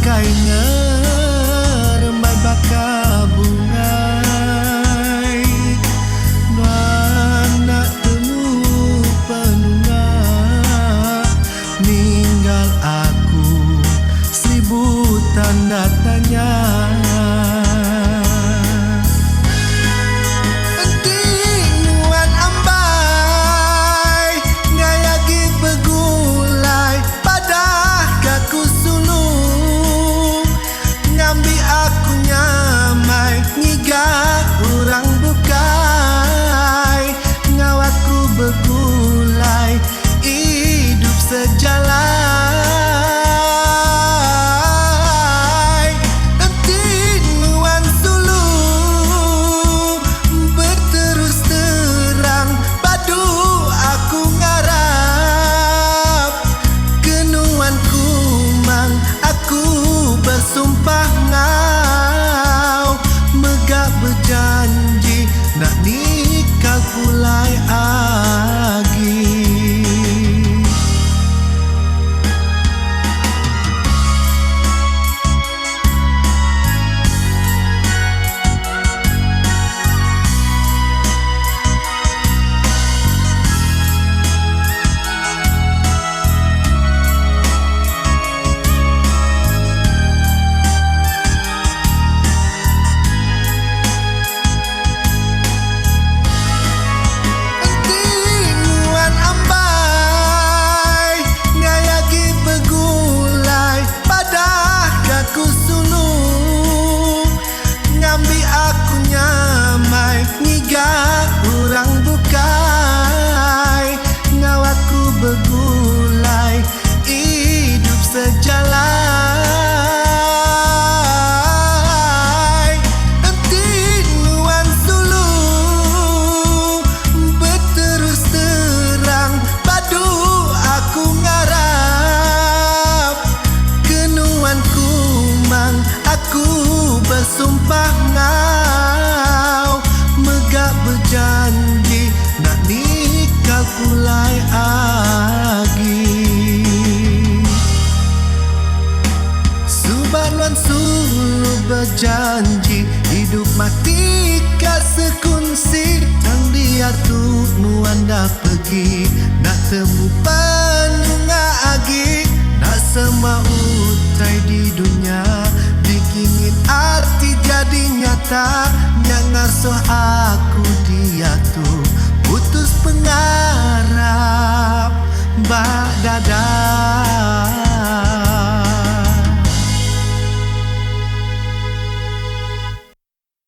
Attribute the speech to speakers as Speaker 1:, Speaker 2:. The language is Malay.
Speaker 1: kai ngerembai baka bungai nuana temu penunga ninggal aku seribu tanda tanya. Sumpah ngau megak berjanji nak nikah pulai agi. Begulai hidup sejalai entinuan sulu berterus terang padu aku ngarap kenuan kumang aku bersumpah ngau megak berjanji nak nikah pulai Subanuan sulu berjanji hidup mati kat sekunsi yang dia tu nuan dah pergi nak temu penunga agi nak semua utai di dunia bikinin arti jadi nyata yang ngasuh aku dia tu putus pengarap bak dadah.